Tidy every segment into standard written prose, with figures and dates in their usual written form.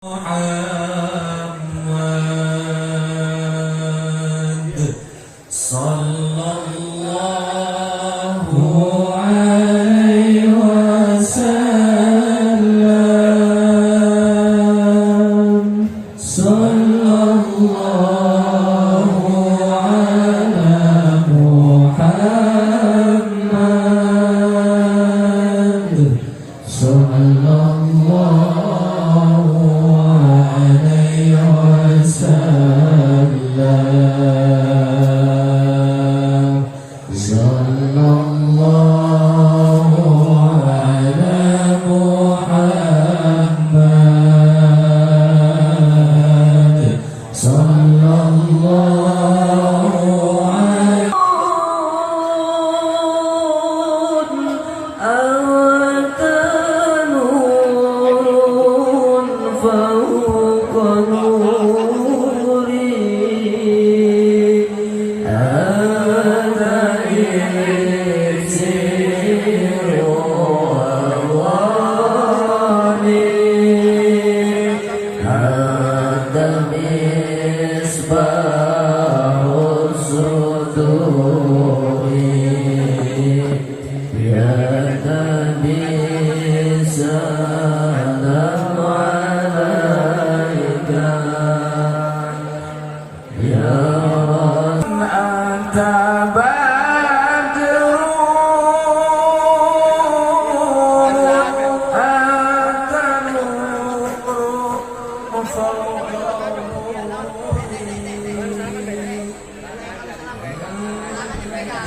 محمد صلى الله عليه وسلم صلى الله على محمد صلى الله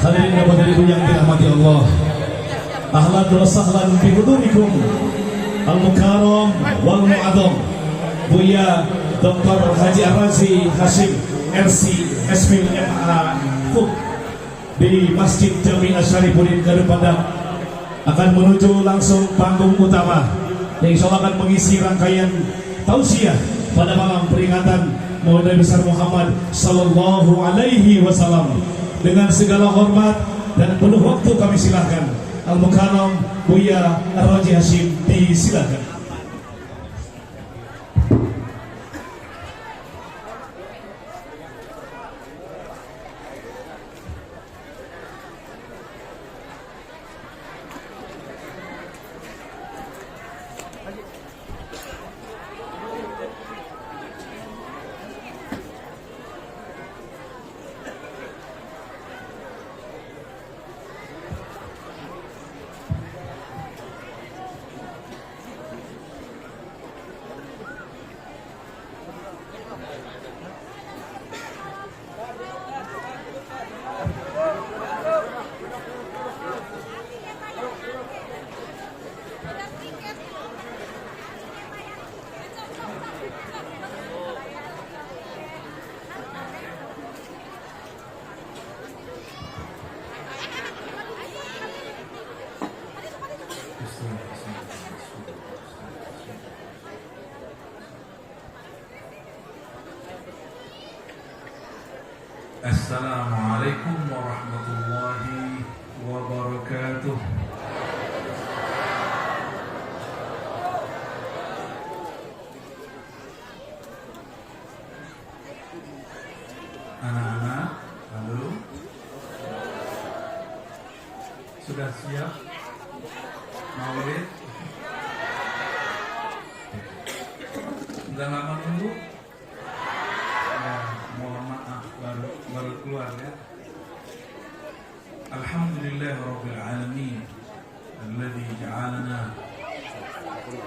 Hadirin dan hadirin yang dirahmati Allah, ahlan wa sahlan bi hudumikum al-mukarram wal mu'adzam Buya Dr. Haji Ar-Razi Hashim RC Esmil MA FUK di Masjid Jami Asyarifuddin Garut Padang akan menuju langsung panggung utama yang insya Allah akan mengisi rangkaian tausiah pada malam peringatan Maulid Nabi besar Muhammad Sallallahu Alaihi Wasallam. Dengan segala hormat dan penuh waktu kami silahkan Al-Mukarram Buya Ar-Razi Hashim, disilakan. Assalamualaikum warahmatullahi wabarakatuh. Anak-anak, halo. Sudah siap Maulid? Udah lama nunggu? Mohon maaf baru keluar ya. Alhamdulillah Rabbil Alamin alladhi ja'alana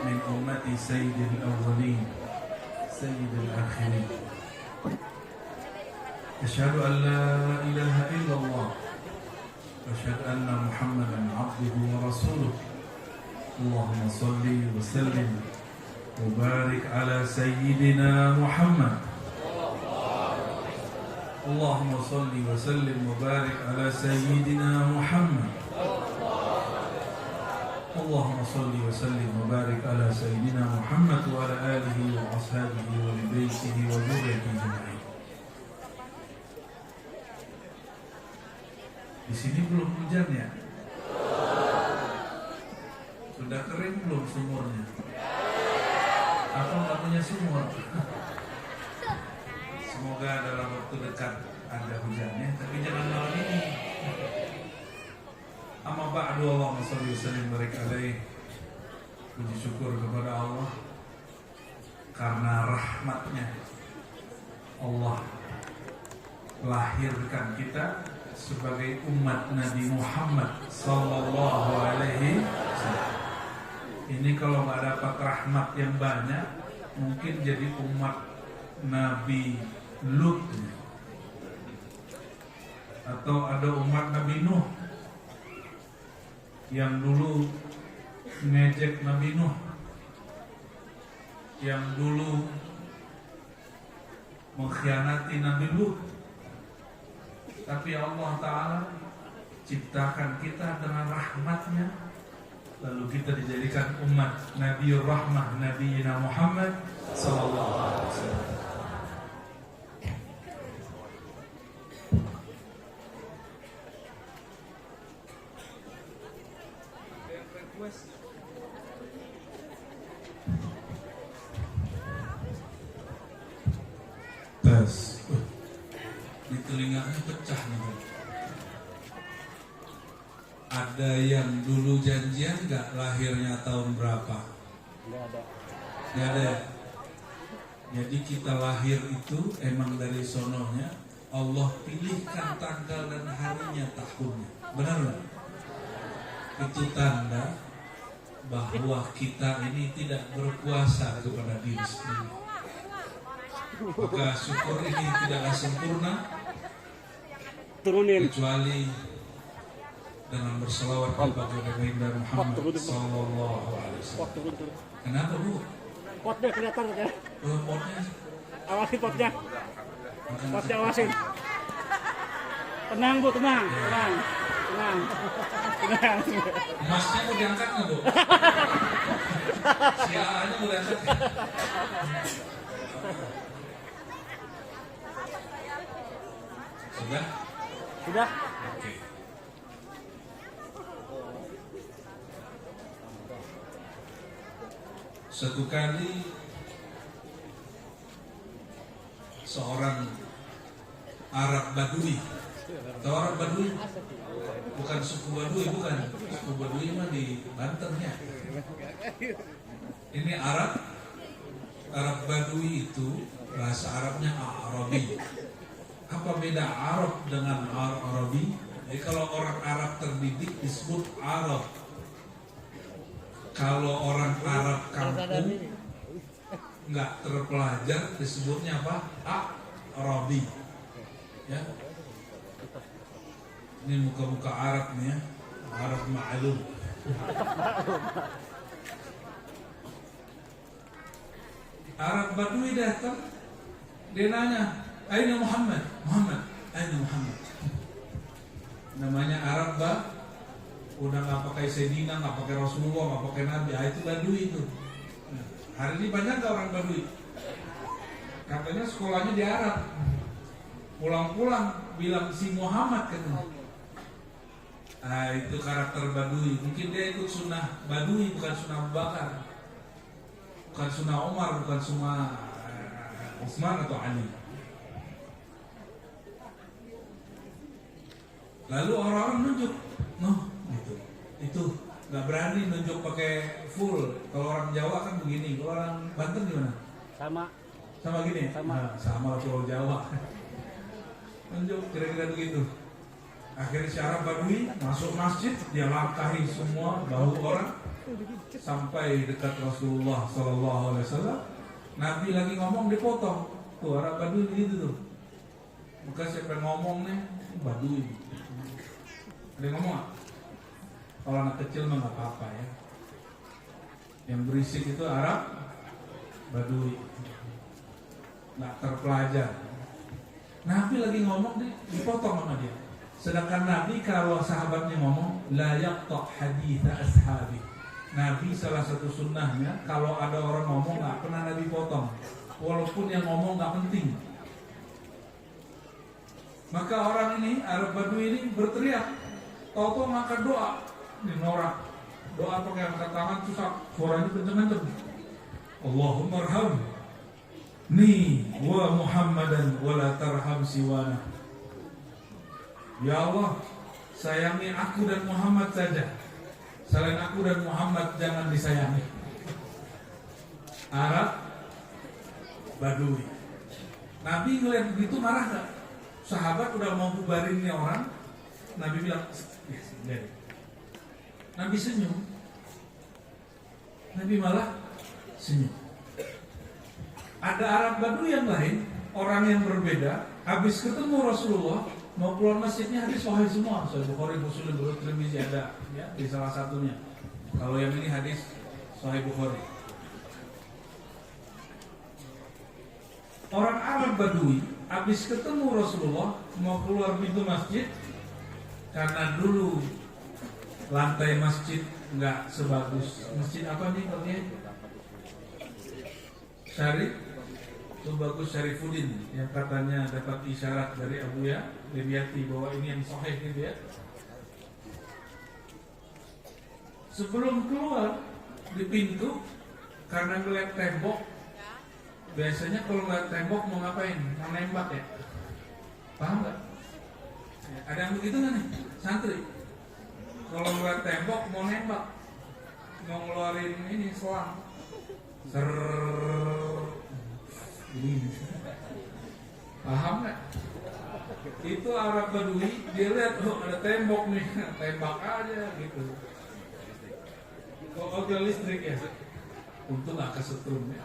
min ummati sayyidil awwalin sayyidil akhirin. Asyhadu an la ilaha illallah wa asyhadu anna Muhammadan abduhu wa rasuluh. Allahumma salli wa sallim wa barik ala sayyidina Muhammad. Allahumma salli wa sallim wa barik ala sayyidina Muhammad. Allahumma salli wa sallim wa barik ala sayyidina Muhammad wa ala alihi wa ashabihi wa libaitihi wa dzurriyyatihi ajma'in. Di sini belum hujan ya? Sudah kering belum sumurnya? Apa nggak punya sumur? Semoga dalam waktu dekat ada hujannya, tapi jangan malam ini. Amma ba'du, Allahumma shalli wa sallim barik alaihi. Puji syukur kepada Allah karena rahmatnya Allah lahirkan kita sebagai umat Nabi Muhammad sallallahu alaihi wasallam. Ini kalau nggak dapat rahmat yang banyak, mungkin jadi umat Nabi Lut, atau ada umat Nabi Nuh yang dulu ngejek Nabi Nuh, yang dulu mengkhianati Nabi Lut. Tapi Allah Ta'ala ciptakan kita dengan rahmatnya, lalu kita dijadikan umat Nabiur Rahmah, Nabi Muhammad sallallahu alaihi wasallam. Tes. Di telinganya pecah nih. Ada yang dulu janjian nggak lahirnya tahun berapa? Nggak ada. Nggak ada. Jadi kita lahir itu emang dari sononya Allah pilihkan tanggal dan harinya, tahunnya. Benar nggak? Itu tanda bahwa kita ini tidak berkuasa kepada diri sendiri. Maka syukur ini tidaklah sempurna kecuali dengan berselawat kepada Nabi Muhammad sallallahu alaihi wasallam. Kenapa, Bu? Potnya kelihatan ya. Potnya. Awasin potnya. Potnya awasin. Tenang, Bu, tenang. Tenang. Tenang. Tenang. Emasnya mau diangkat nggak, Bu? Si A-nya mau diangkat. Sudah? Sudah. Oke. Suatu kali seorang Arab Badui. Tahu Arab Badui? Bukan suku Badui, bukan. Suku Badui mah di Banten ya. Ini Arab Badui itu bahasa Arabnya Arabi. Apa beda Arab dengan Arabi? Jadi kalau orang Arab terdidik disebut Arab. Kalau orang Arab kampung nggak terpelajar disebutnya apa? Arabi. Ya. Ini muka-muka Arab nih ya. Arab ma'lum. Arab Badui datang, dia nanya, "Aina Muhammad?" "Muhammad, aina Muhammad?" Namanya Arab udah nggak pakai Sayyidina, nggak pakai Rasulullah, nggak pakai Nabi. Itu Badui itu. Nah, hari ini banyak nggak orang Badui? Katanya sekolahnya di Arab. Pulang-pulang bilang si Muhammad katanya. Itu karakter Badui. Mungkin dia ikut sunnah Badui, bukan sunnah Abu Bakar, bukan sunnah Umar, bukan sunnah Utsman atau Ali. Lalu orang-orang nunjuk, itu nggak berani nunjuk pakai full. Kalau orang Jawa kan begini, kalau orang Banten gimana? Sama gini. Sama kalau Jawa. Nunjuk kira-kira begitu. Akhirnya si Arab Badui masuk masjid, dia langkahi semua bahu orang sampai dekat Rasulullah Sallallahu Alaihi Wasallam. Nabi lagi ngomong dipotong. Tuh Arab Badui begitu tuh. Maka siapa yang ngomong nih? Badui. Ada yang ngomong gak? Kalau anak kecil mah nggak apa-apa ya. Yang berisik itu Arab Badui, nggak terpelajar. Nabi lagi ngomong nih, dipotong sama dia. Sedangkan Nabi kalau sahabatnya ngomong, la yaqta' haditha ashabi. Nabi salah satu sunnahnya, kalau ada orang ngomong nggak pernah Nabi potong, walaupun yang ngomong nggak penting. Maka orang ini Arab Badui ini berteriak, tahu-tahu ngangkat doa, ini norak. Doa pakai angkat tangan susah, suaranya kenceng-kenceng. Allahumma arham ni wa Muhammadan wa la tarham siwana. Ya Allah, sayangi aku dan Muhammad saja. Selain aku dan Muhammad jangan disayangi. Arab Badui. Nabi ngeliat begitu marah gak? Sahabat udah mau bubarin nih orang. Nabi bilang, ya, Nabi senyum. Nabi malah senyum. Ada Arab Badui yang lain, orang yang berbeda, habis ketemu Rasulullah, mau keluar masjidnya hadis sahih semua. Sahih Bukhari, Muslim, Tirmidzi ada ya, di salah satunya. Kalau yang ini hadis sahih Bukhari. Orang Arab Badui habis ketemu Rasulullah mau keluar pintu masjid, karena dulu lantai masjid nggak sebagus masjid apa nih katanya? Syarif, Bagus Syarifuddin yang katanya dapat isyarat dari Abu Ya Diryati bahwa ini yang sahih gitu ya. Sebelum keluar di pintu, karena ngeliat tembok, biasanya kalau ngeliat tembok mau ngapain? Mau nembak ya? Paham nggak? Ada yang begitu nggak nih? Santri kalau ngeliat tembok mau nembak, mau ngeluarin ini selang, ini. Paham nggak? Itu Arab Badui, dia lihat oh ada tembok nih, tembak aja gitu. Oh, listrik ya. Untung nggak kesetrum ya.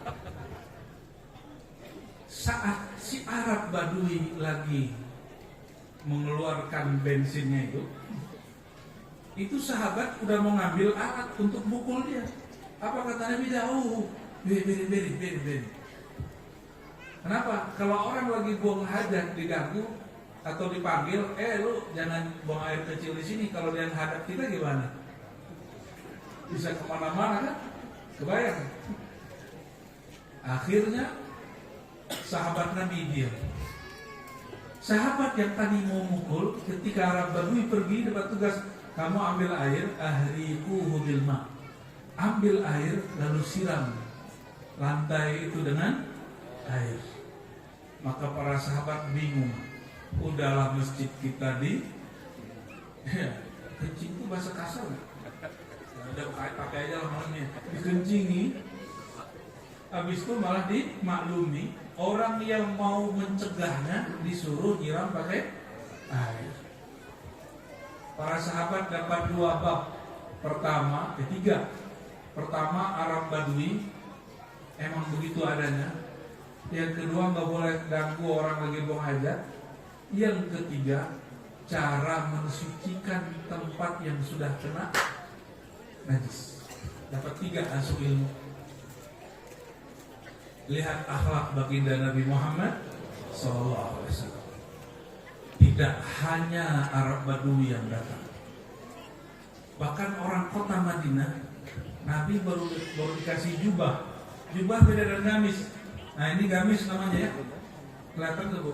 Saat si Arab Badui lagi mengeluarkan bensinnya itu sahabat udah mau ngambil alat untuk mukul dia. Apa kata Nabi? Beri. Kenapa? Kalau orang lagi buang hajat diganggu atau dipanggil, lu jangan buang air kecil di sini. Kalau dia hadap kita gimana? Bisa kemana-mana kan? Kebayang? Akhirnya sahabat Nabi diam. Sahabat yang tadi mau mukul, ketika Arab Badui pergi dapat tugas, kamu ambil air, ahriquhu bil ma. Ambil air lalu siram lantai itu dengan air. Maka para sahabat bingung. Udahlah masjid kita kencing itu bahasa kasar nggak? Udah pakai aja lah malamnya. Dikencingi, habis itu malah dimaklumi orang yang mau mencegahnya disuruh nyiram pakai air. Para sahabat dapat dua bab. Ketiga. Pertama, Arab Badui emang begitu adanya. Yang kedua, nggak boleh ganggu orang lagi buang hajat. Yang ketiga, cara mensucikan tempat yang sudah kena najis. Dapat 3 langsung ilmu. Lihat akhlak baginda Nabi Muhammad SAW. Tidak hanya Arab Badui yang datang, bahkan orang kota Madinah. Nabi baru dikasih jubah. Jubah beda dengan gamis. Nah ini gamis namanya ya. Kelihatan tuh Bu.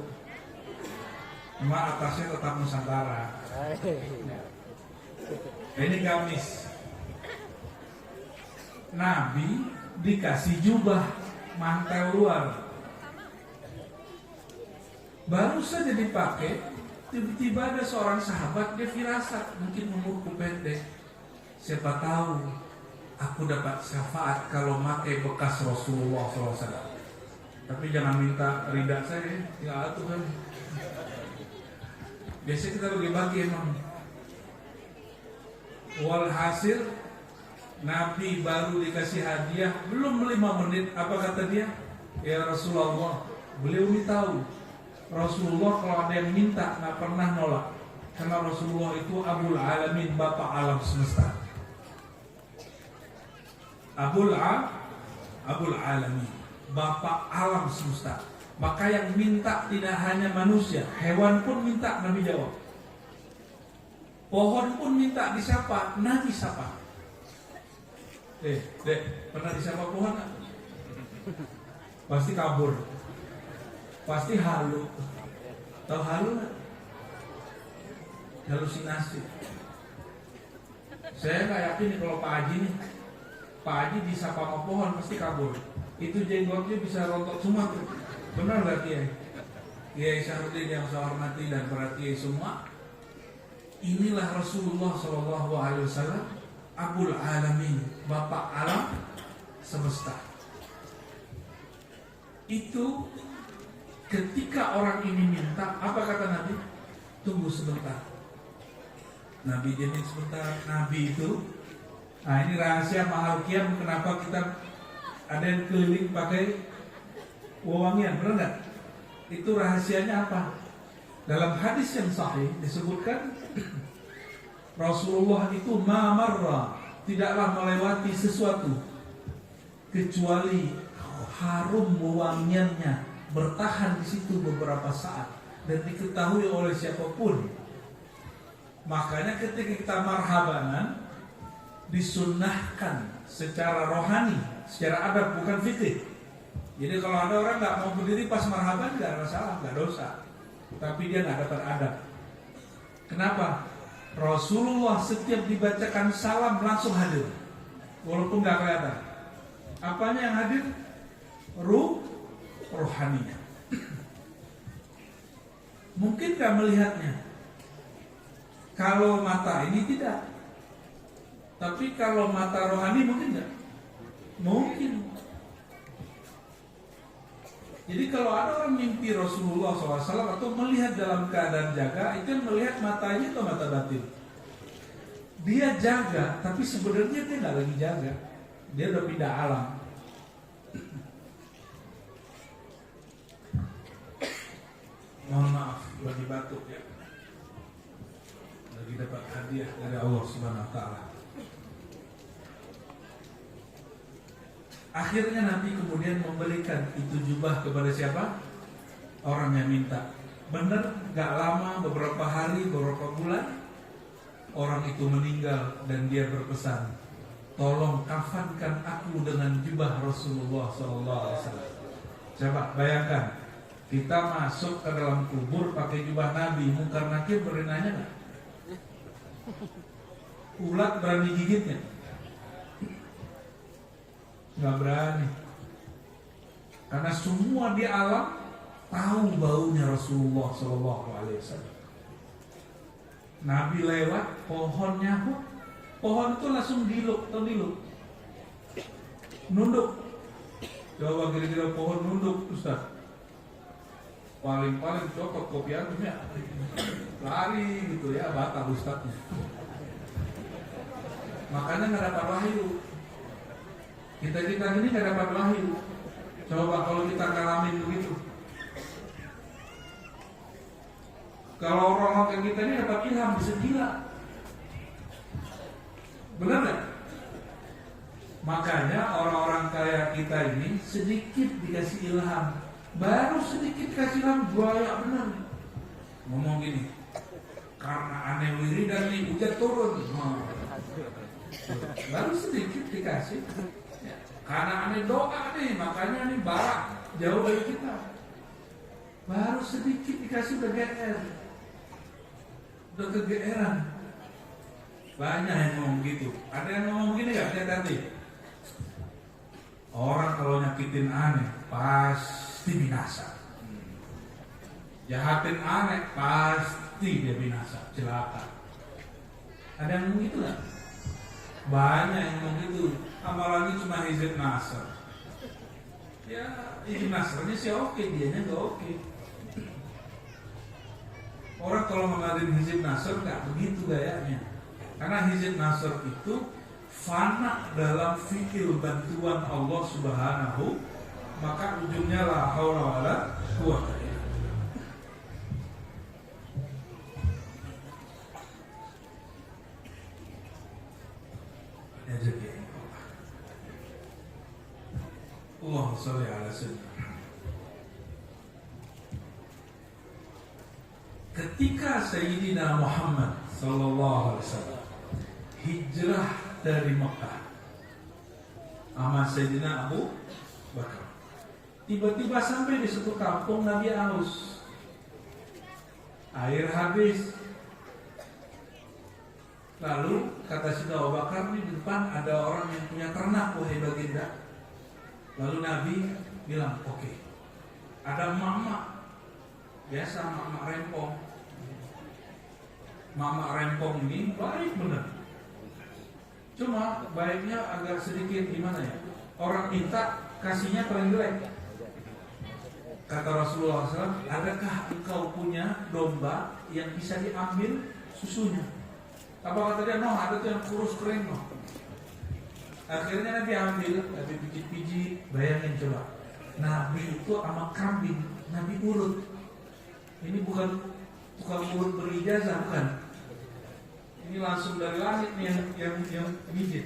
Cuma atasnya tetap Nusantara. Nah, ini gamis. Nabi dikasih jubah mantel luar. Baru saja dipakai, tiba-tiba ada seorang sahabat, dia firasat, mungkin umurku pendek. Siapa tahu aku dapat syafaat kalau pakai bekas Rasulullah SAW. Tapi jangan minta ridha saya, ya Tuhan. Biasanya kita bagi-bagi emang. Walhasil Nabi baru dikasih hadiah, belum 5 menit, apa kata dia? Ya Rasulullah, beliau ini tahu Rasulullah kalau ada yang minta nggak pernah nolak, karena Rasulullah itu Abul Alamin, Bapak alam semesta. Abul Alamin, Bapak alam semesta. Maka yang minta tidak hanya manusia, hewan pun minta, Nabi jawab. Pohon pun minta disapa, Nabi sapa. Dek, pernah disapa pohon gak? Pasti kabur. Pasti halu. Tahu halu gak? Halusinasi. Saya gak yakin nih kalau Pak Haji nih, Pak Haji disapa sama pohon pasti kabur. itu jenggotnya bisa rontok semua tuh. Benar nggak Kiai? Kiai Syahrudin yang saya hormati dan para kiai semua, inilah Rasulullah SAW, Abul Alamin, Bapak Alam Semesta. Itu ketika orang ini minta, apa kata Nabi? Tunggu sebentar. Nabi jamin sebentar. Nabi itu, nah ini rahasia mahal kiam, kenapa kita ada yang keliling pakai wewangian, benar nggak? Itu rahasianya apa? Dalam hadis yang sahih disebutkan Rasulullah itu mamarra, tidaklah melewati sesuatu kecuali harum wewangiannya bertahan di situ beberapa saat dan diketahui oleh siapapun. Makanya ketika kita marhabanan disunnahkan secara rohani, secara adab, bukan fikih. Jadi kalau ada orang nggak mau berdiri pas marhaban, nggak ada masalah, nggak dosa. Tapi dia nggak dapat adab. Kenapa? Rasulullah setiap dibacakan salam langsung hadir, walaupun nggak kelihatan. Apanya yang hadir? Rohaninya. Mungkin nggak melihatnya. Kalau mata ini tidak. Tapi kalau mata rohani mungkin nggak? Mungkin. Jadi kalau ada orang mimpi Rasulullah SAW atau melihat dalam keadaan jaga, itu yang melihat matanya atau mata batin. Dia jaga, tapi sebenarnya dia nggak lagi jaga. Dia udah pindah alam. Mohon maaf bagi batuk ya. Lagi dapat hadiah dari Allah Subhanahu Wa Taala. Akhirnya Nabi kemudian memberikan itu jubah kepada siapa? Orang yang minta. Benar, gak lama, beberapa hari, beberapa bulan, orang itu meninggal dan dia berpesan, tolong kafankan aku dengan jubah Rasulullah SAW. Coba bayangkan, kita masuk ke dalam kubur pakai jubah Nabi, Munkar Nakir berani nanya gak? Ulat berani gigitnya? Nggak berani, karena semua di alam tahu baunya Rasulullah SAW. Nabi lewat, pohon nyahut, pohon itu langsung diluk, nunduk. Coba kira-kira pohon nunduk, Ustaz. Paling copot kopi antumnya, lari gitu ya, batal Ustaznya. Makanya nggak dapat wahyu. Kita ini nggak dapat wahyu. Coba kalau kita ngalamin begitu. Kalau orang kayak kita ini dapat ilham bisa gila. Benar nggak? Makanya orang-orang kaya kita ini sedikit dikasih ilham, baru sedikit kasih ilham buaya benar. Ngomong gini, karena aneh wiridan nih hujan turun. Baru sedikit dikasih. Karena aneh doa nih, makanya nih barak jauh dari kita. Baru sedikit dikasih udah GR, udah kegeeran. Banyak yang ngomong gitu. Ada yang ngomong gini gak? Lihat tadi. Orang kalau nyakitin aneh pasti binasa. Jahatin aneh pasti dia binasa, celaka. Ada yang ngomong gitu gak? Banyak yang ngomong gitu. Apalagi cuma Hizib Nasr. Ya, Hizib Nasrnya sih oke, dianya gak oke. Orang kalau mengadil Hizib Nasr gak begitu gayanya. Karena Hizib Nasr itu fana dalam fikir bantuan Allah Subhanahu, maka ujungnya la haula wala quwwata illa billah. Allahumma shalli ala sayyidina. Ketika Sayyidina Muhammad sallallahu alaihi wasallam hijrah dari Mekah sama Sayyidina Abu Bakar, tiba-tiba sampai di suatu kampung Nabi haus, air habis. Lalu kata Sayyidina Abu Bakar, di depan ada orang yang punya ternak, wahai baginda. Lalu Nabi bilang, oke. Ada mama, biasa mama rempong. Mama rempong ini baik benar. Cuma baiknya agak sedikit gimana ya? Orang minta kasihnya paling jelek. Kata Rasulullah SAW, adakah engkau punya domba yang bisa diambil susunya? Apa kata dia? No, ada tuh yang kurus kering no. Akhirnya Nabi ambil, Nabi pijit-pijit. Bayangin coba, Nabi itu sama kambing, Nabi urut. Ini bukan tukang urut berijazah, bukan. Ini langsung dari langit nih yang pijit.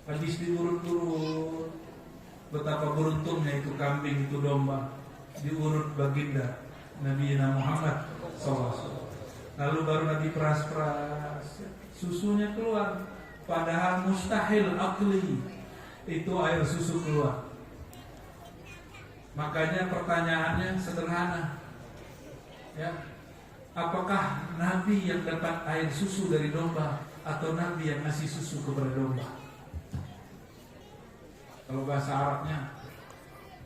Habis diurut-urut. Betapa beruntungnya itu kambing, itu domba. Diurut baginda Nabi Muhammad SAW. Lalu baru Nabi peras-peras, susunya keluar. Padahal mustahil akli itu air susu keluar. Makanya pertanyaannya sederhana, ya, apakah Nabi yang dapat air susu dari domba atau Nabi yang ngasih susu kepada domba? Kalau bahasa Arabnya,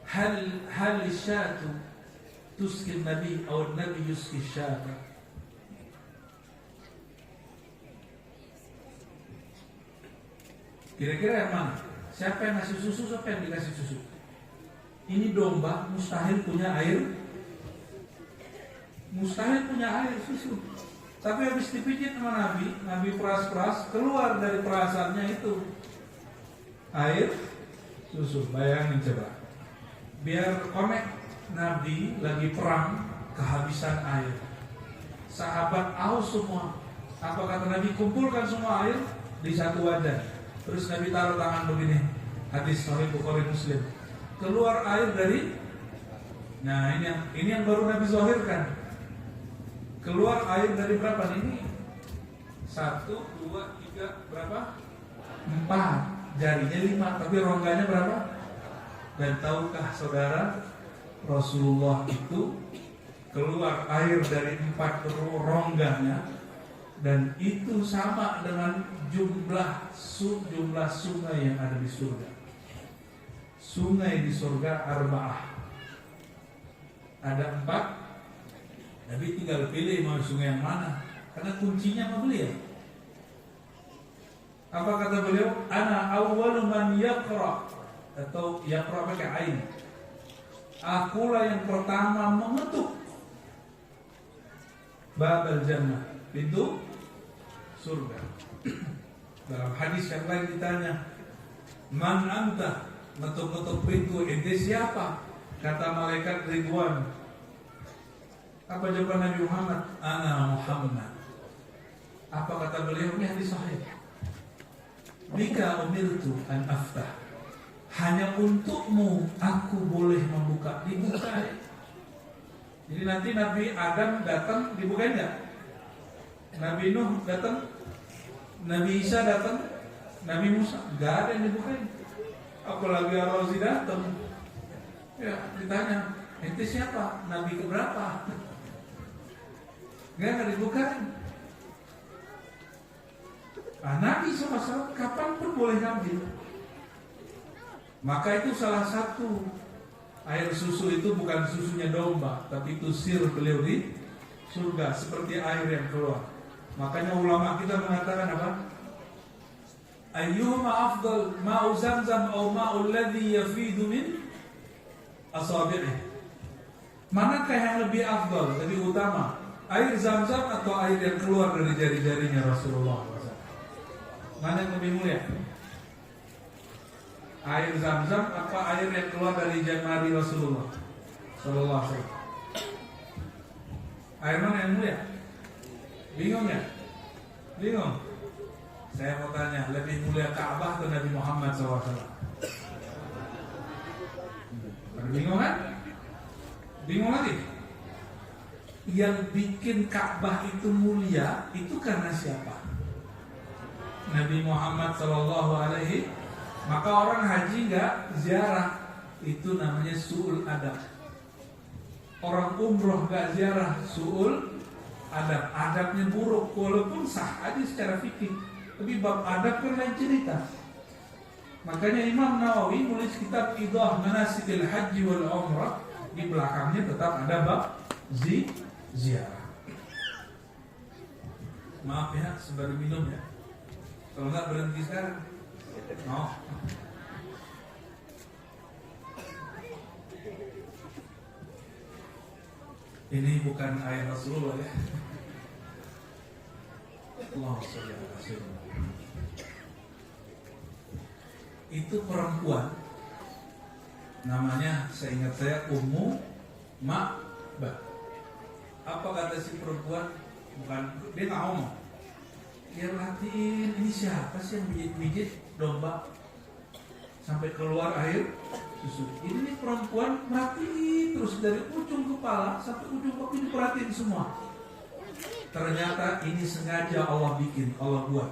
hal syatu tuskin Nabi atau Nabi yuski syata. Kira-kira yang mana? Siapa yang ngasih susu, siapa yang dikasih susu? Ini domba mustahil punya air, mustahil punya air susu. Tapi habis dipijit sama Nabi peras-peras, keluar dari perasaannya itu air susu. Bayangin coba, biar konek, Nabi lagi perang, kehabisan air. Sahabat haus semua. Apa kata Nabi? Kumpulkan semua air di satu wadah. Terus Nabi taruh tangan begini. Hadis Sahih Bukhari Muslim. Keluar air dari, nah ini yang baru Nabi zahirkan. Keluar air dari berapa ini? 1, 2, 3, berapa? 4. Jarinya 5, tapi rongganya berapa? Dan tahukah saudara, Rasulullah itu keluar air dari 4 rongganya, dan itu sama dengan jumlah sungai yang ada di surga. Sungai di surga arba'ah, ada 4. Nabi tinggal pilih mau sungai yang mana, karena kuncinya sama beliau. Apa kata beliau? Ana awwalu man yaqra, atau yaqra pakai ain. Akulah yang pertama mengetuk babal jannah, pintu surga. Dalam hadis yang lain ditanya, man anta, ngetuk-ngetuk pintu, ente siapa? Kata malaikat Ridwan. Apa jawaban Nabi Muhammad? Ana Muhammad. Apa kata beliau? Ini hadis sahih. Bika umirtu an aftah. Hanya untukmu aku boleh membuka. Dibuka. Jadi nanti Nabi Adam datang, dibukain enggak? Nabi Nuh datang, Nabi Isa datang, Nabi Musa, enggak ada yang dibukain. Apalagi Ar-Razi datang. Ya, ditanya, ente siapa? Nabi keberapa? Enggak dibukain. Nah, Nabi SAW kapanpun boleh ngambil. Maka itu salah satu, air susu itu bukan susunya domba, tapi itu sir beliau di surga, seperti air yang keluar. Makanya ulama kita mengatakan apa? Ayyuhuma afdal, ma'u zamzam atau ma'ul ladzi yafidu min asabi'ih. Manakah yang lebih afdal, lebih utama? Air zamzam atau air yang keluar dari jari-jarinya Rasulullah? Mana yang lebih mulia? Air zam-zam apa air yang keluar dari jari Rasulullah Sallallahu Alaihi Wasallam? Air mana yang mulia? Bingung ya? Bingung? Saya mau tanya, lebih mulia Ka'bah atau Nabi Muhammad SAW? Bingung kan? Bingung lagi? Yang bikin Ka'bah itu mulia itu karena siapa? Nabi Muhammad Sallallahu Alaihi. Maka orang haji nggak ziarah, itu namanya su'ul adab. Orang umroh nggak ziarah, su'ul adab. Adabnya buruk, walaupun sah aja secara fikih, tapi bab adab kan lain cerita. Makanya Imam Nawawi nulis kitab Idah Manasikil Haji wal Umrah, di belakangnya tetap ada bab ziarah. Maaf ya, sembari minum ya. Kalau nggak berhenti sekarang. Oh. Ini bukan ayat Rasulullah ya. Allah SWT. Itu perempuan, namanya seingat saya Ummu Ma'bah. Apa kata si perempuan? Bukan, dia nggak ngomong. Dia perhatiin, ini siapa sih yang mijit-mijit domba sampai keluar air susu. Ini nih perempuan perhatiin terus dari ujung kepala sampai ujung kaki, diperhatiin semua. Ternyata ini sengaja Allah bikin, Allah buat.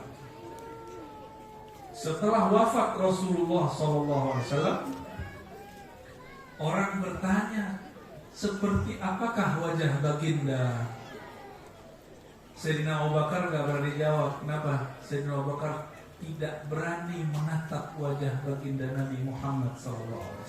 Setelah wafat Rasulullah SAW, orang bertanya, seperti apakah wajah baginda? Sayyidina Abu Bakar gak berani jawab. Kenapa? Sayyidina Abu Bakar tidak berani menatap wajah baginda Nabi Muhammad SAW.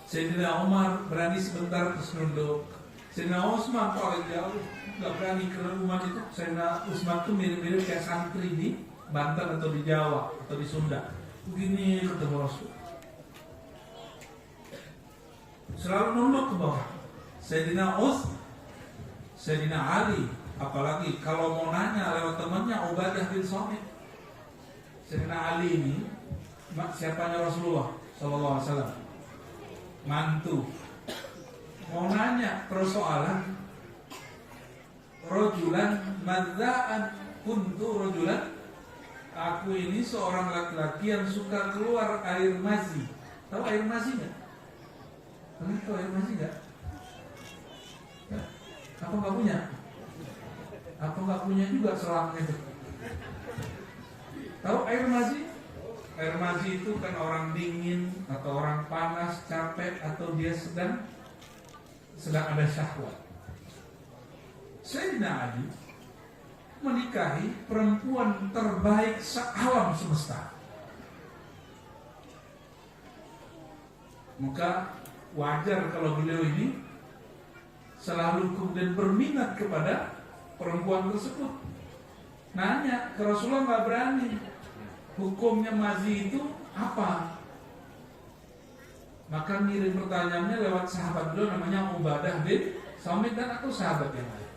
Sayyidina Umar berani sebentar terus nunduk. Sayyidina Utsman paling jauh, gak berani ke rumah itu. Sayyidina Utsman itu mirip-mirip kayak santri di Banten atau di Jawa atau di Sunda. Begini ketemu Rasul, selalu nunduk ke bawah. Sayyidina Ali, apalagi kalau mau nanya lewat temannya Ubadah bin Samit. Sayyidina Ali ini siapanya Rasulullah SAW, mantu. Mau nanya persoalan, rojulan madza'an kuntu rojulan, aku ini seorang laki-laki yang suka keluar air mazi. Tahu air mazi nggak? Tahu air mazi nggak? Apa nggak punya? Apa nggak punya juga selangnya itu? Tahu air mazi? Air mazi itu kan orang dingin atau orang panas, capek, atau dia sedang ada syahwat. Sayyidina Ali menikahi perempuan terbaik se-alam semesta. Maka wajar kalau beliau ini selalu kemudian berminat kepada perempuan tersebut. Nanya ke Rasulullah, nggak berani. Hukumnya mazi itu apa? Maka ngirim pertanyaannya lewat sahabat beliau namanya Ubadah bin Samit dan atau sahabat yang lain.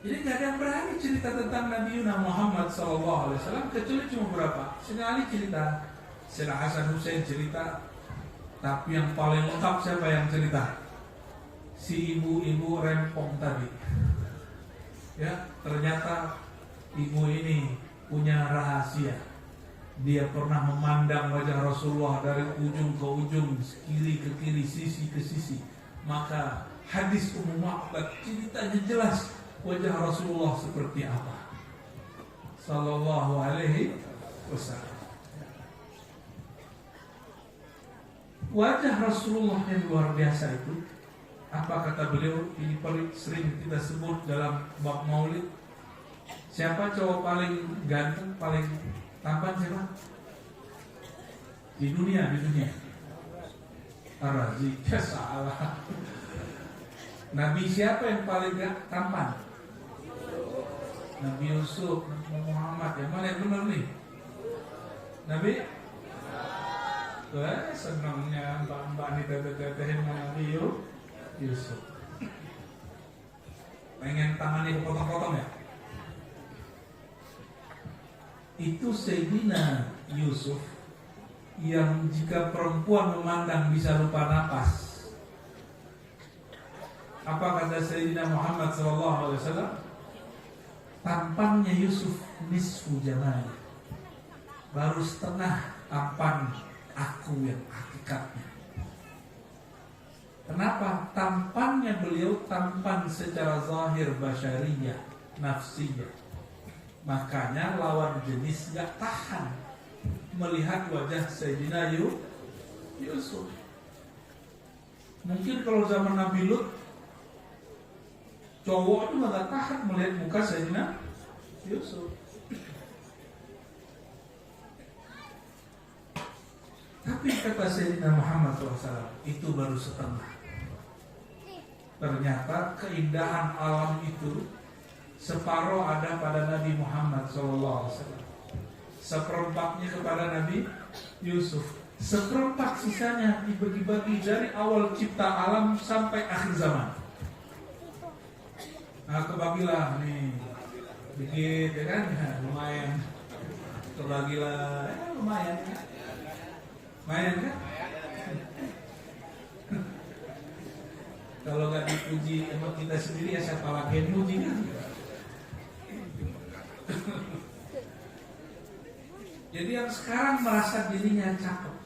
Jadi gak ada yang berani cerita tentang Nabi Muhammad SAW kecuali cuma berapa. Sayyidina Ali cerita, Sayyidina Hasan Hussein cerita, tapi yang paling lengkap siapa yang cerita? Si ibu-ibu rempong tadi. Ya, ternyata ibu ini punya rahasia. Dia pernah memandang wajah Rasulullah dari ujung ke ujung, kiri ke kiri, sisi ke sisi. Maka hadis Ummu Ma'bah ceritanya jelas wajah Rasulullah seperti apa, sallallahu alaihi wasallam. Wajah Rasulullah yang luar biasa itu, apa kata beliau? Ini paling sering kita sebut dalam bab maulid. Siapa cowok paling ganteng, paling tampan siapa? Di dunia. Ar-Razi, salah. Nabi siapa yang paling tampan? Nabi Yusuf, Nabi Muhammad. Yang mana yang benar nih? Nabi? Senangnya mbak-mbak ini tetehin Nabi Yusuf. Pengen tangannya dipotong-potong ya? Itu Sayyidina Yusuf yang jika perempuan memandang bisa lupa napas. Apa kata Sayyidina Muhammad SAW? Tampannya Yusuf nisfu jamal, baru setengah tampan aku yang hakikatnya. Kenapa? Tampannya beliau tampan secara zahir basyariyah, nafsiyah. Makanya lawan jenis gak tahan melihat wajah Sayyidina Yusuf. Mungkin kalau zaman Nabi Lut, cowok itu gak tahan melihat muka Sayyidina Yusuf. Tapi kata Sayyidina Muhammad SAW, itu baru setengah. Ternyata keindahan alam itu separuh ada pada Nabi Muhammad SAW, seperempatnya kepada Nabi Yusuf, seperempat sisanya dibagi-bagi dari awal cipta alam sampai akhir zaman. Nah, kebagilah nih dikit ya kan, ya, lumayan. Kebagilah, ya, lumayan kan? Lumayan kan? Kalau nggak dipuji sama kita sendiri ya siapa lagi yang muji kan? Jadi yang sekarang merasa dirinya cakep,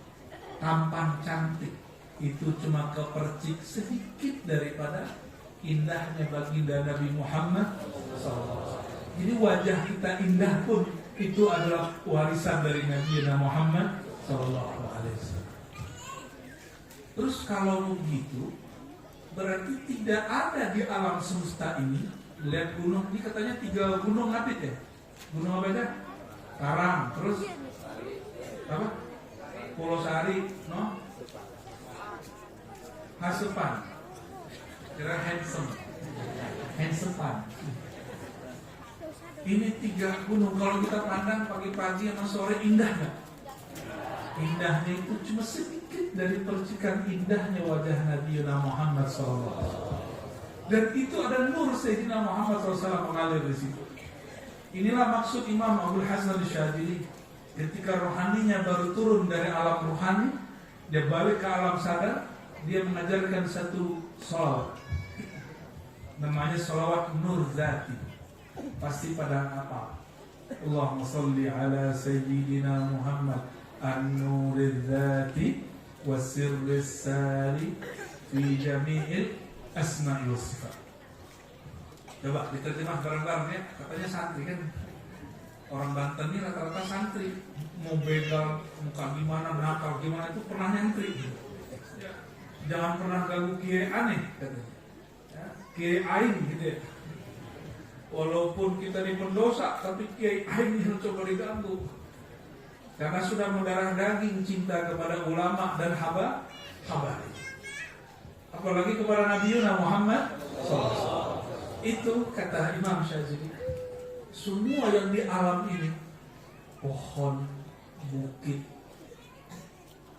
tampan, cantik, itu cuma kepercik sedikit daripada indahnya baginda Nabi Muhammad SAW. Jadi wajah kita indah pun itu adalah warisan dari Nabi Muhammad SAW. Terus kalau begitu, berarti tidak ada di alam semesta ini. Lihat gunung, ini katanya 3 gunung apa ya? Gunung apa aja? Karang, terus apa? Pulau Sari, no? Hasepan, kira handsome. Ini 3 gunung. Kalau kita pandang pagi-pagi sama sore, indah nggak? Indahnya itu cuma sedikit dari percikan indahnya wajah Nabi Muhammad SAW. Dan itu ada nur Sayyidina Muhammad SAW mengalir di situ. Inilah maksud Imam Abdul Hasan Syadzili. Ketika rohaninya baru turun dari alam rohani, dia balik ke alam sadar, dia mengajarkan satu sholawat. Namanya sholawat Nur Zati. Pasti pada apa? Allahumma salli ala Sayyidina Muhammad an-Nuriz Zati was-sirris sari fi jami'il asma'i was sifat. Coba diterjemah bareng-bareng ya. Katanya santri kan, orang Banten ini rata-rata santri. Mau begal, muka gimana, nakal gimana itu pernah nyantri. Ya. Jangan pernah ganggu kiai aneh katanya. Ya. Kiai aing gitu ya. Walaupun kita di pendosa, tapi kiai aing yang coba diganggu. Karena sudah mendarah daging cinta kepada ulama dan habaib. Apalagi kepada Nabi Muhammad SAW. Itu kata Imam Syadzili, semua yang di alam ini, pohon, bukit,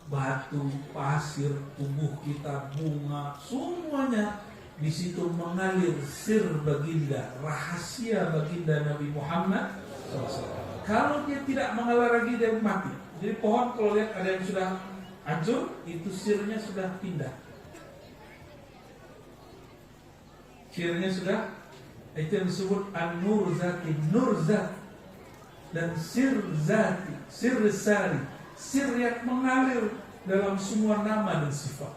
batu, pasir, tubuh kita, bunga, semuanya di situ mengalir sir baginda, rahasia baginda Nabi Muhammad SAW. Kalau dia tidak mengalir lagi, dia mati. Jadi pohon kalau lihat ada yang sudah hancur, itu sirnya sudah pindah. Sirnya sudah, itu yang disebut an-nur zati, nur zat. Dan sir zati, sir sari, sir yang mengalir dalam semua nama dan sifat.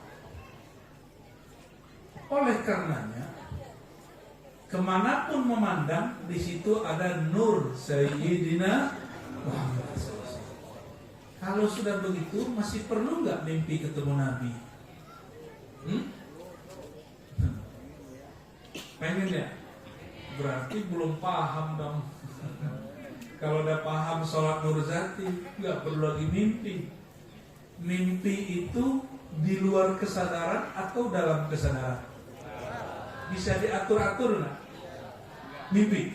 Oleh karenanya, kemanapun memandang, di situ ada nur Sayyidina Muhammad SAW. Kalau sudah begitu, masih perlu nggak mimpi ketemu Nabi? Pengen ya? Berarti belum paham dong. Kalau udah paham sholat nur zati, nggak perlu lagi mimpi. Mimpi itu di luar kesadaran atau dalam kesadaran? Bisa diatur-atur nggak? Mimpi.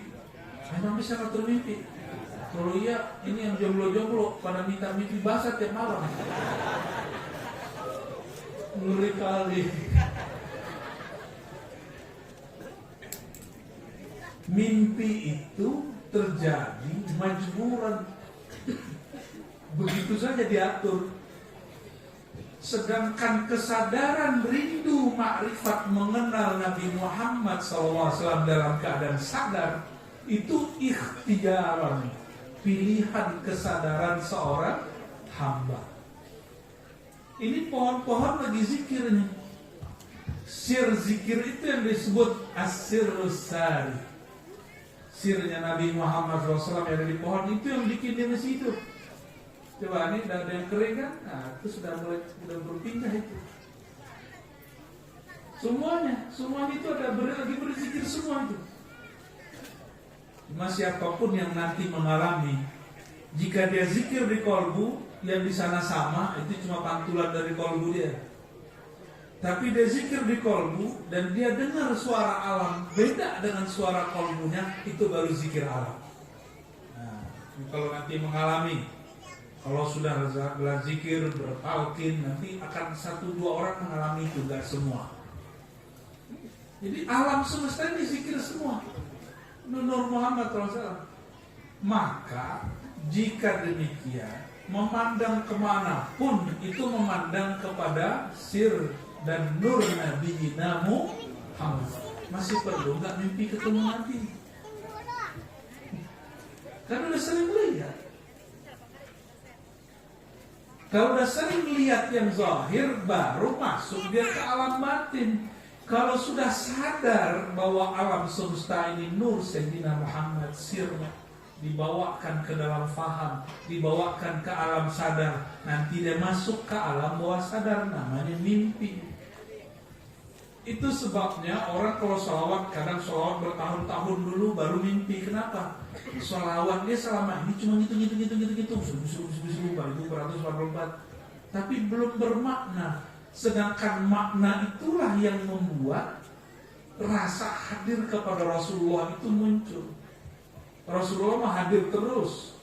Memang bisa atur mimpi. Kalau iya, ini yang jomblo-jomblo pada minta mimpi basah tiap malam. Ngeri kali. Mimpi itu terjadi majburan, begitu saja diatur. Sedangkan kesadaran rindu makrifat mengenal Nabi Muhammad SAW dalam keadaan sadar, itu ikhtiaran, pilihan kesadaran seorang hamba. Ini pohon-pohon lagi zikir nih. Sir zikir itu yang disebut as-sirrus sari. Sirnya Nabi Muhammad SAW yang ada di pohon itu yang bikin dia masih hidup. Coba ini udah ada yang kering kan? Nah itu sudah berpindah itu. Semuanya itu ada lagi berzikir semua itu. Cuma siapapun yang nanti mengalami, jika dia zikir di kolbu, yang di sana sama, itu cuma pantulan dari kolbu dia. Tapi dia zikir di kolbu dan dia dengar suara alam beda dengan suara kolbunya, itu baru zikir alam. Nah, kalau nanti mengalami, kalau sudah berzikir, bertalqin, nanti akan 1-2 orang mengalami itu, gak semua. Jadi alam semesta ini zikir semua. Nur Muhammad SAW. Maka jika demikian, memandang kemanapun itu memandang kepada sir dan nur Nabi Muhammad. Masih perlu nggak mimpi ketemu Nabi? Karena udah sering lihat. Kalau udah sering lihat yang zahir, baru masuk dia ke alam batin. Kalau sudah sadar bahwa alam semesta ini nur Sayyidina Muhammad, sirnya dibawakan ke dalam faham, dibawakan ke alam sadar, nanti dia masuk ke alam bawah sadar, namanya mimpi. Itu sebabnya orang kalau sholawat, kadang sholawat bertahun-tahun dulu baru mimpi. Kenapa? Sholawat dia selama ini cuma gitu, subuh beratus 44, tapi belum bermakna. Sedangkan makna itulah yang membuat rasa hadir kepada Rasulullah itu muncul. Rasulullah mah hadir terus.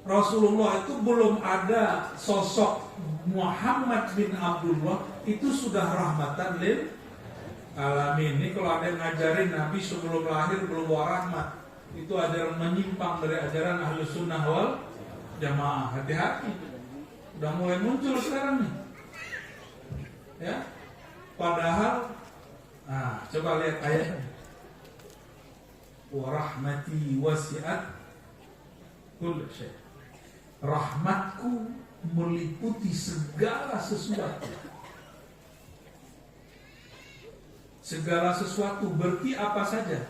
Rasulullah itu belum ada sosok Muhammad bin Abdullah, itu sudah rahmatan lil alamin. Ini kalau ada yang ngajarin Nabi sebelum lahir belum bawa rahmat, itu ada yang menyimpang dari ajaran Ahlus Sunnah wal Jamaah. Hati-hati, udah mulai muncul sekarang nih. Ya, padahal, nah coba lihat ayatnya. Wa rahmati wasi'at kull syai'. Rahmatku meliputi segala sesuatu. Segala sesuatu berarti apa saja.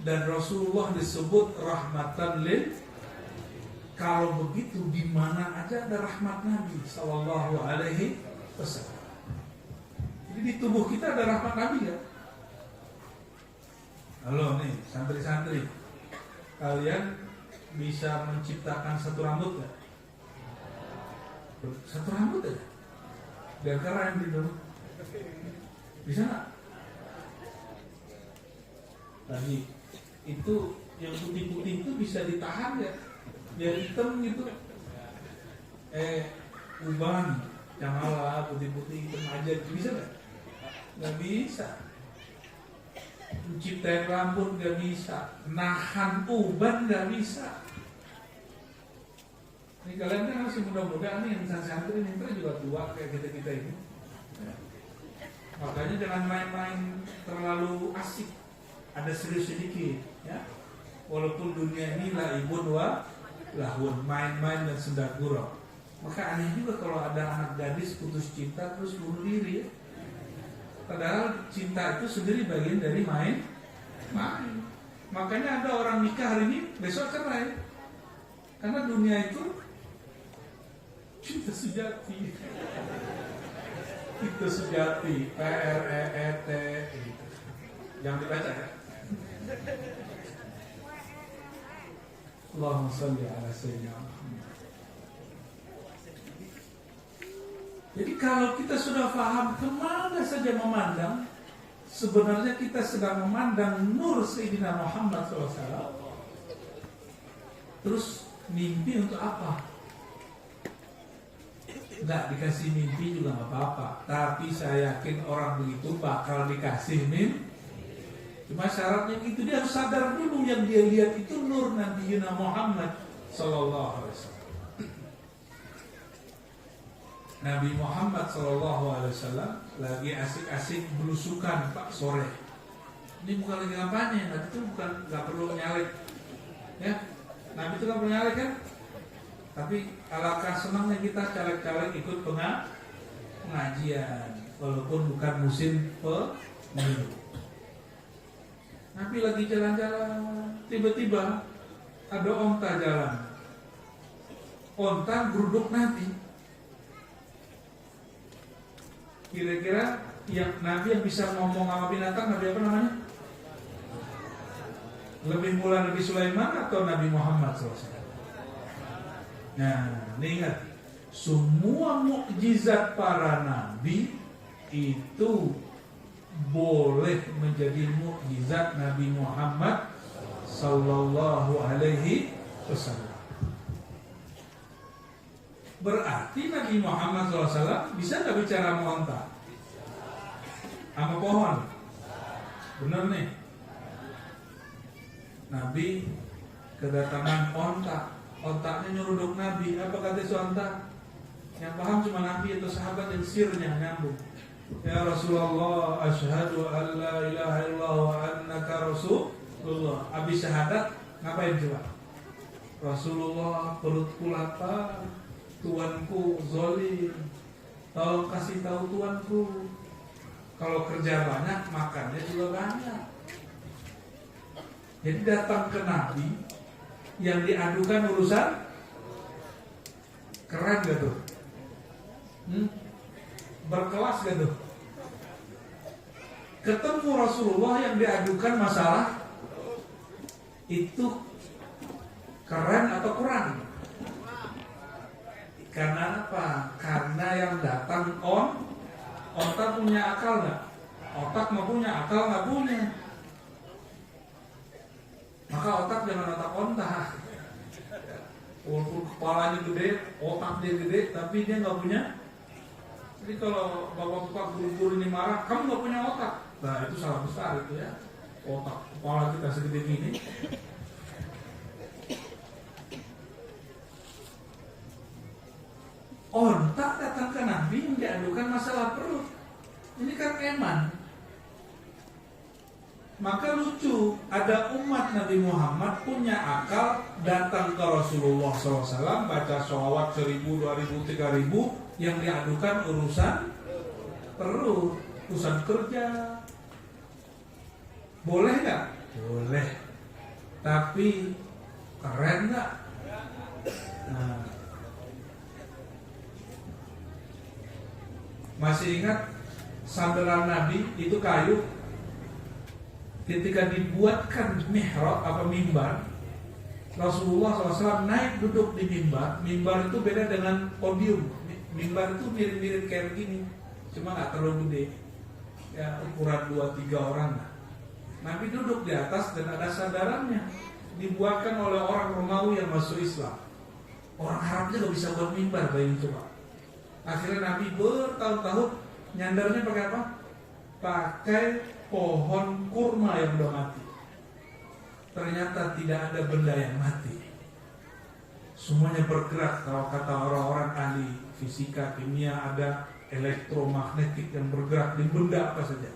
Dan Rasulullah disebut rahmatan lil. Kalau begitu di mana aja ada rahmat Nabi sallallahu alaihi wasallam. Jadi di tubuh kita ada rahmat Nabi ya. Halo nih santri-santri, kalian bisa menciptakan satu rambut gak? Satu rambut aja, biar keren gitu. Bisa nggak? Tadi itu yang putih-putih itu bisa ditahan ya, biar hitam gitu. Uban, janganlah putih-putih hitam aja, bisa nggak? Nggak bisa. Menciptain rambut nggak bisa, nahan uban nggak bisa. Ini kalian kan masih muda-muda nih, yang santri ini juga tua kayak kita ini. Makanya jangan main-main terlalu asik, ada serius sedikit, ya. Walaupun dunia ini laibun wa lahun, main-main dan senda gurau. Maka aneh juga kalau ada anak gadis putus cinta terus bunuh diri, ya. Padahal cinta itu sendiri bagian dari main. Makanya ada orang nikah hari ini, besok cerai. Karena dunia itu cinta sejati. Itu sejati, PREET gitu. Jangan dibaca ya. Allahumma shalli ala sayyidina Muhammad. Jadi kalau kita sudah paham kemana saja memandang, sebenarnya kita sedang memandang nur Sayyidina Muhammad SAW. Terus mimpi untuk apa? Nggak dikasih mimpi juga nggak apa-apa. Tapi saya yakin orang begitu bakal dikasih mimpi. Cuma syaratnya itu dia harus sadar dulu yang dia lihat itu nur Nabi Muhammad Sallallahu Alaihi Wasallam. Nabi Muhammad SAW lagi asik-asik belusukan Pak sore. Ini bukan lagi kampanye, Nabi itu bukan nggak perlu nyalek, ya. Nabi itu nggak perlu nyalek kan? Tapi alangkah senangnya kita caleg-caleg ikut pengajian, walaupun bukan musim pemilu. Nabi lagi jalan-jalan, tiba-tiba ada onta jalan. Onta geruduk Nabi. Kira-kira yang Nabi yang bisa ngomong sama binatang, Nabi apa namanya? Lebih mula Nabi Sulaiman atau Nabi Muhammad SAW? Nah, ini ingat, semua mukjizat para nabi itu boleh menjadi mukjizat Nabi Muhammad sallallahu alaihi wasallam. Berarti Nabi Muhammad SAW bisa nggak bicara sama onta? Sama pohon? Bener nih. Nabi kedatangan onta, ontanya nyeruduk Nabi. Apa kata si onta? Yang paham cuma Nabi atau sahabat yang sirnya nyambung. Ya Rasulullah, asyhadu an la ilaha illallah wa annaka rasulullah. Habis syahadat ngapain coba? Rasulullah, perutku lapar, tuanku zolim, tolong kasih tahu tuanku. Kalau kerja banyak, makannya juga banyak. Jadi datang ke Nabi yang diadukan urusan, keren gak tuh? Berkelas gak tuh? Ketemu Rasulullah yang diadukan masalah itu keren atau kurang? Karena apa? Karena yang datang otak punya akal nggak? Otak nggak punya, akal nggak punya. Maka otak jangan otak onta. Walaupun kepalanya gede, otak dia gede, tapi dia nggak punya. Jadi kalau bapak-bapak guru-guru ini marah, kamu nggak punya otak. Nah itu salah besar itu ya. Otak kepala kita segede gini. Onta datang ke Nabi yang diadukan masalah perut. Ini kan eman. Maka lucu, ada umat Nabi Muhammad punya akal datang ke Rasulullah SAW, baca sholawat 1000, 2000, 3000 yang diadukan urusan perut, urusan kerja. Boleh nggak? Boleh. Tapi keren nggak? Nah, masih ingat sandaran Nabi itu kayu? Ketika dibuatkan mihrab apa mimbar, Rasulullah SAW naik duduk di mimbar. Mimbar itu beda dengan podium. Mimbar itu mirip-mirip kayak begini, cuma nggak terlalu gede. Ya ukuran 2-3 orang lah. Nabi duduk di atas dan ada sandarannya. Dibuatkan oleh orang Romawi yang masuk Islam. Orang Arabnya nggak bisa buat mimbar, bayangin coba. Akhirnya Nabi bertahun-tahun nyandarnya pakai apa? Pakai pohon kurma yang udah mati. Ternyata tidak ada benda yang mati. Semuanya bergerak. Kalau kata orang-orang ahli fisika, kimia, ada elektromagnetik yang bergerak di benda apa saja.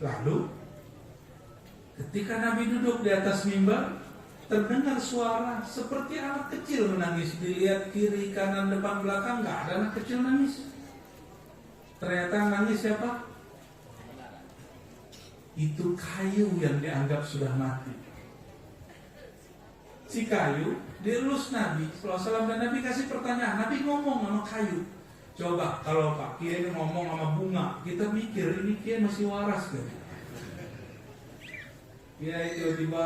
Lalu ketika Nabi duduk di atas mimbar, terdengar suara seperti anak kecil menangis. Dilihat kiri, kanan, depan, belakang, nggak ada anak kecil nangis. Ternyata nangis siapa? Itu kayu yang dianggap sudah mati. Si kayu dielus Nabi SAW, dan Nabi kasih pertanyaan. Nabi ngomong sama kayu. Coba kalau Pak Kiai ngomong sama bunga, kita mikir ini Kiai masih waras kan? Kiai tiba-tiba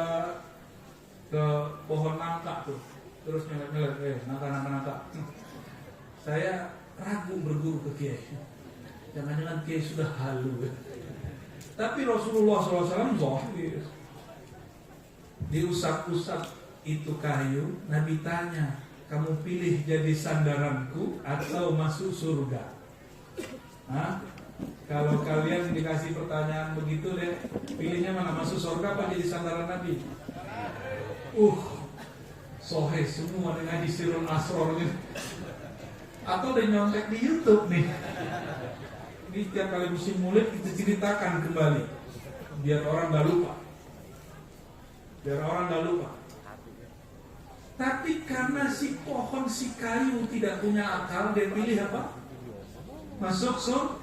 ke pohon nangka tuh, terus nyelet-nyelet, nangka. Saya ragu berguru ke Kiai. Jangan-jangan Kiai sudah halu. Tapi Rasulullah SAW zahir. Diusap-usap itu kayu. Nabi tanya, kamu pilih jadi sandaranku atau masuk surga? Hah? Kalau kalian dikasih pertanyaan begitu deh, pilihnya mana, masuk surga apa jadi sandaran Nabi? Sohe semua dengan Sirul Asror gitu. Atau udah nyontek di YouTube nih. Ini setiap kali musim Maulid kita ceritakan kembali, biar orang gak lupa. Tapi karena si pohon, si kayu tidak punya akal, dia pilih apa? Masuk surga.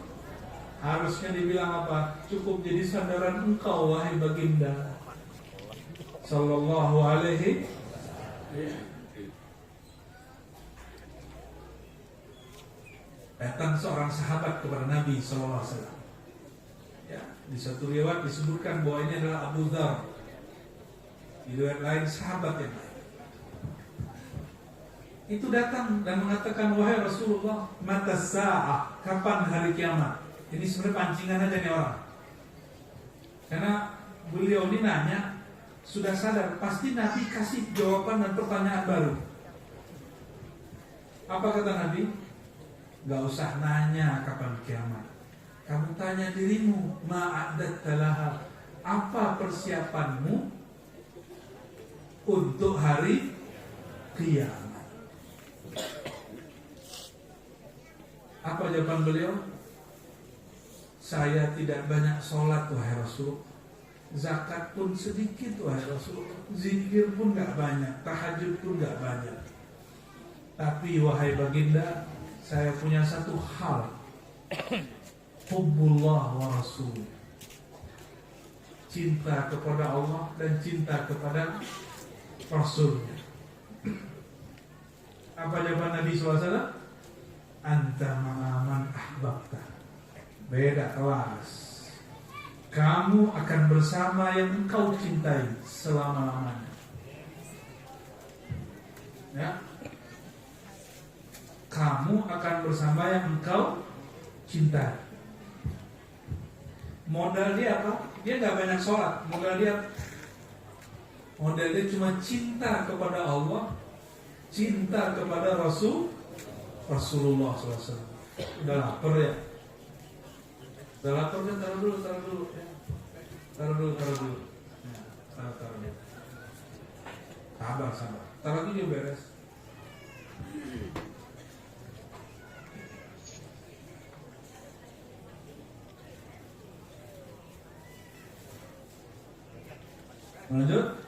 Harusnya dibilang apa? Cukup jadi sandaran engkau wahai baginda sallallahu alaihi. Datang seorang sahabat kepada Nabi sallallahu alaihi wasallam. Ya, di satu riwayat disebutkan bahwa ini adalah Abu Dzar. Di riwayat lain sahabat yang lain. itu datang dan mengatakan, wahai Rasulullah, mata sa'ah, kapan hari kiamat? Ini sebenarnya pancingan aja nih orang. Karena beliau ini nanya, sudah sadar pasti Nabi kasih jawaban dan pertanyaan baru. Apa kata Nabi? Gak usah nanya kapan kiamat. Kamu tanya dirimu, ma'adatta laha, apa persiapanmu untuk hari kiamat? Apa jawaban beliau? Saya tidak banyak sholat wahai Rasul, zakat pun sedikit wahai Rasul, zikir pun gak banyak, tahajud pun gak banyak. Tapi wahai baginda, saya punya satu hal, hubbullah wa rasul, cinta kepada Allah dan cinta kepada Rasulnya. Apa jawaban Nabi SAW? Anta ma'aman ahbabta. Beda kelas. Kamu akan bersama yang engkau cintai selama-lamanya. Ya. Kamu akan bersama yang engkau cintai. Modal dia apa? Dia gak banyak sholat. Modal dia cuma cinta kepada Allah, cinta kepada Rasulullah SAW. Udah lapar ya? Udah lapar kan? Taruh dulu ya. Taruh dulu ya, taruh dulu. Sabar taruh lagi dia beres. Lanjut.